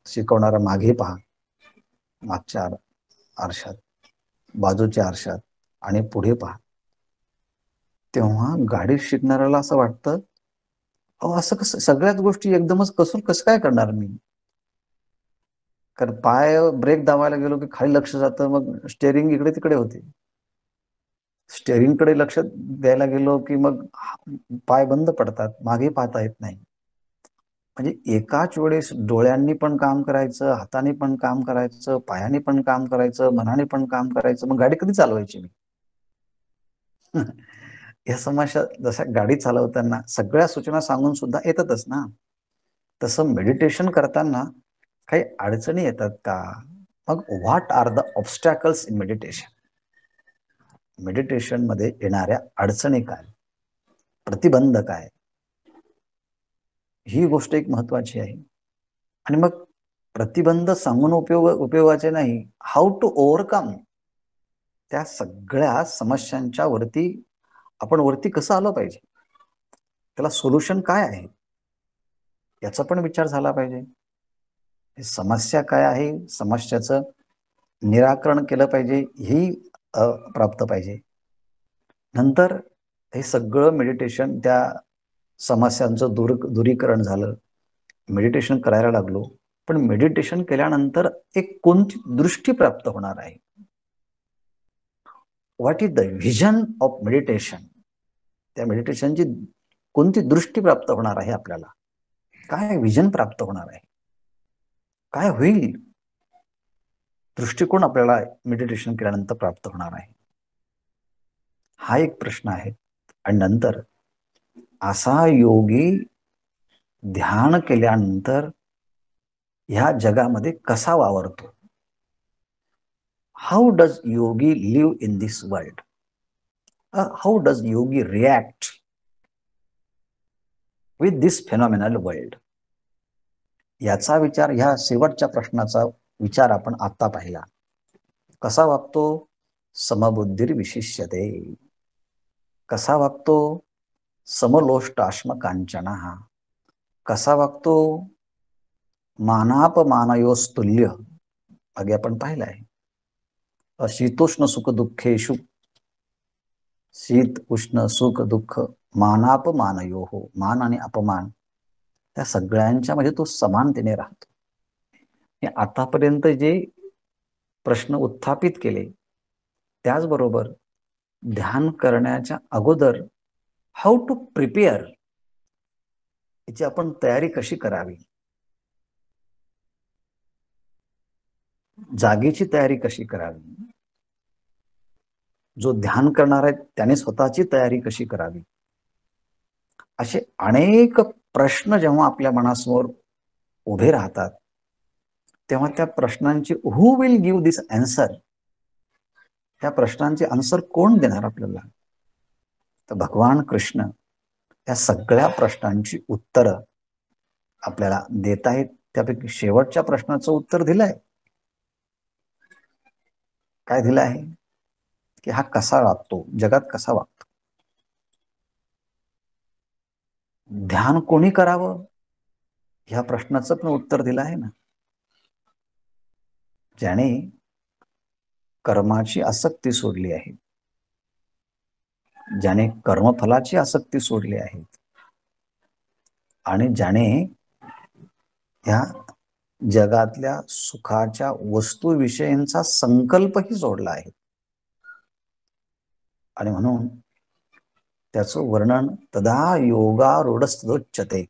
शिकवणारा मागे पहा, मागच्या आरशात, बाजूच्या आरशात, आणि पुढे पहा. तेव्हा गाडी शिकणाऱ्याला असं वाटतं असं कसं, सगळ्याच गोष्टी एकदमच कसं काय करणार मी. कारण पाय ब्रेक दाबायला गेलो की खाली लक्ष जातं, मग स्टेअरिंग इकडे तिकडे होते. स्टेअरिंग कडे लक्ष द्यायला गेलो की मग पाय बंद पडतात, मागे पाहता येत नाही. म्हणजे एकाच वेळेस डोळ्यांनी पण काम करायचं, हाताने पण काम करायचं, पायाने पण काम करायचं, मनाने पण काम करायचं, मग गाडी कधी चालवायची मी. या समस्या जशा गाडी चालवताना सगळ्या सूचना सांगून सुद्धा येतातच ना, तसं मेडिटेशन करताना काही अडचणी येतात का. मग what are the obstacles in meditation, meditation मध्ये येणाऱ्या अडचणी काय, प्रतिबंध काय, ही गोष्ट एक महत्वाची आहे. आणि मग प्रतिबंध सांगून उपयोगाचे नाही, हाऊ टू ओव्हरकम. त्या सगळ्या समस्यांच्या वरती आपण कसं आलं पाहिजे, त्याला सोल्युशन काय आहे याचा पण विचार झाला पाहिजे. समस्या काय आहे, समस्याचं निराकरण केलं पाहिजे, ही प्राप्त पाहिजे. नंतर हे सगळं मेडिटेशन त्या समस्यांचं दूरीकरण झालं, मेडिटेशन करायला लागलो. पण मेडिटेशन केल्यानंतर एक कोणती दृष्टी प्राप्त होणार आहे, what is the vision of meditation. त्या मेडिटेशनची कोणती दृष्टी प्राप्त होणार आहे, आपल्याला काय व्हिजन प्राप्त होणार आहे, काय होईल. दृष्टिकोन आपल्याला मेडिटेशन केल्यानंतर प्राप्त होणार आहे? हा एक प्रश्न आहे. आणि नंतर असा योगी ध्यान केल्यानंतर ह्या जगामध्ये कसा वावरतो? How does yogi live in this world? How does yogi react with this phenomenal world? याचा विचार, ह्या शेवटच्या प्रश्नाचा विचार आपण आता पाहिला. कसा वागतो? समबुद्धिर्विशिष्यते. कसा वागतो? समलोष्टाश्म कांचना. कसा वागतो? मानापमानयोस्तुल्य. आगे आपण पाहिलं आहे. शीतोष्ण सुख दुःखेषु, शीत उष्ण सुख दुःख मानापमानयो, मान आणि अपमान त्या सगळ्यांच्या मध्ये तो समानतेने राहतो. हे आतापर्यंत जे प्रश्न उत्थापित केले, त्याचबरोबर ध्यान करण्याच्या अगोदर हाऊ टू प्रिपेअर, याची आपण तयारी कशी करावी, जागेची तयारी कशी करावी, जो ध्यान करणार आहे त्याने स्वतःची तयारी कशी करावी, असे अनेक प्रश्न जेव्हा आपल्या मनासमोर उभे राहतात, तेव्हा त्या प्रश्नांची who will give this answer, त्या प्रश्नांचे आन्सर कोण देणार आपल्याला? तर भगवान कृष्ण या सगळ्या प्रश्नांची उत्तरं आपल्याला देत आहेत. त्यापैकी शेवटच्या प्रश्नाचं उत्तर दिलंय. काय दिलं आहे? की हा कसा वागतो, जगात कसा वागतो. ध्यान कोणी करावं, ह्या प्रश्नाचं पण उत्तर दिलं आहे ना. ज्याने कर्माची आसक्ती सोडली आहे, ज्याने कर्मफलाची आसक्ती सोडली आहे, आणि ज्याने ह्या जगातल्या सुखाच्या वस्तूविषयींचा संकल्पही सोडला आहे. आणि म्हणून त्याचं वर्णन तदा योगारूढस्तदोच्यते,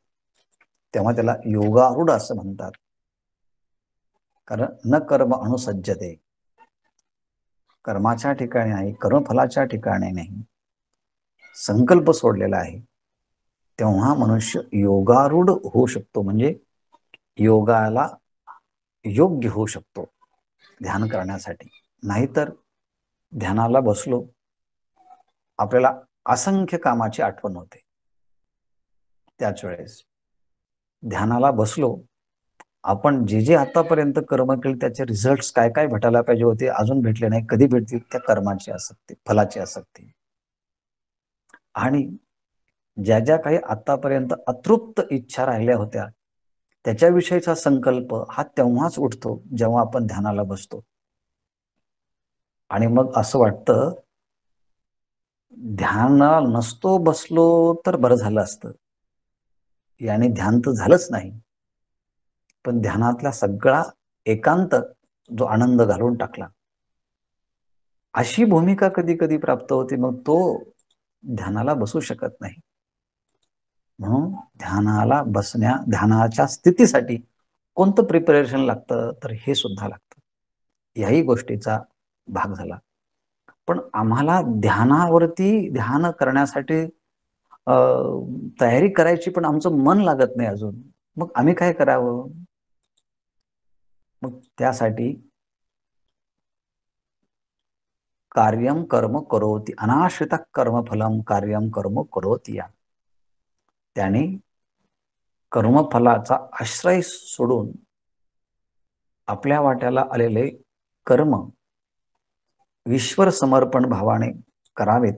तेव्हा त्याला योगारूढ असं म्हणतात. कारण न कर्म अनुसज्जते, कर्माच्या ठिकाणी नाही, कर्मफलाच्या ठिकाणी नाही, संकल्प सोडलेला आहे. तेव्हा मनुष्य योगारूढ होऊ शकतो, म्हणजे योगाला योग्य होऊ शकतो ध्यान करण्यासाठी. नाहीतर ध्यानाला बसलो, आपल्याला असंख्य कामाची आठवण होते. त्याच वेळेस ध्यानाला बसलो, आपण जे जे आतापर्यंत कर्म केले त्याचे रिझल्ट्स काय काय भेटायला पाहिजे होते, अजून भेटले नाही, कधी भेटतील, त्या कर्माची आसक्ती, फलाची आसक्ती. आणि ज्या ज्या काही आतापर्यंत अतृप्त इच्छा राहिल्या होत्या, त्याच्याविषयीचा संकल्प हा तेव्हाच उठतो जेव्हा आपण ध्यानाला बसतो. आणि मग असं वाटतं, ध्यानाला नसतो बसलो तर बरं झालं असतं. याने ध्यान तर झालंच नाही, पण ध्यानातला सगळा एकांत जो आनंद घालवून टाकला, अशी भूमिका कधी कधी प्राप्त होते. मग तो ध्यानाला बसू शकत नाही. म्हणून ध्यानाला ध्यानाच्या स्थितीसाठी कोणतं प्रिपरेशन लागतं, तर हे सुद्धा लागतं. याही गोष्टीचा भाग झाला. पण आम्हाला ध्यान करण्यासाठी तयारी करायची, पण आमचं मन लागत नाही अजून. मग आम्ही काय करावं? मग त्यासाठी कार्यम कर्म करोति अनाश्रित कर्मफलम कार्यम कर्म करोति, या त्याने कर्मफलाचा आश्रय सोडून आपल्या वाट्याला आलेले कर्म ईश्वर समर्पण भावाने करावेत.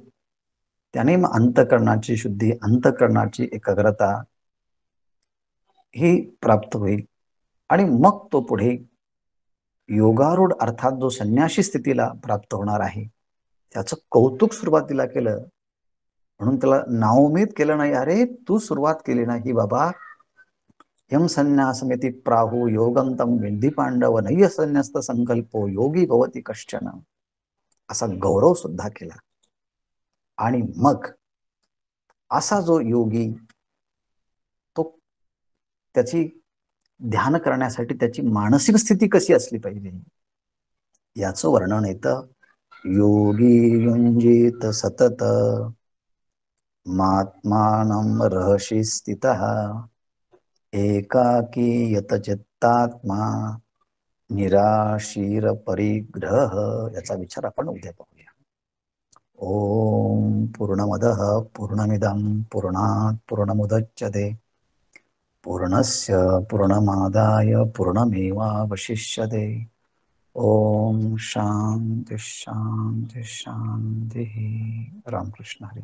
त्याने मग अंतःकरणाची शुद्धी, अंतःकरणाची एकाग्रता ही प्राप्त होईल. आणि मग तो पुढे योगारूढ अर्थात जो संन्यासी स्थितीला प्राप्त होणार आहे, त्याचं कौतुक सुरुवातीला केलं, म्हणून त्याला नाउमेद केलं नाही. अरे तू सुरुवात केली नाही बाबा, यम संन्यासमिति प्राहु योगंतम विंधी पांडव नय्य संन्यस्त संकल्पो योगी भवती कश्चन, असा गौरव सुद्धा केला. आणि मग असा जो योगी, तो त्याची ध्यान करण्यासाठी त्याची मानसिक स्थिती कशी असली पाहिजे, याचं वर्णन येतं. योगी युंजीत सतत मात्मानं रहशी स्थितः एकाकी यतचित्तात्मा निराशीर परिग्रह. याचा विचार आपण उद्या पाहूया. ओम पूर्णमदः पूर्णमिदं पूर्णात् पूर्णमुदच्यते पूर्णस्य पूर्णमादाय पूर्णमेवावशिष्यते. ओम शांति शांति शांति. रामकृष्ण हरी.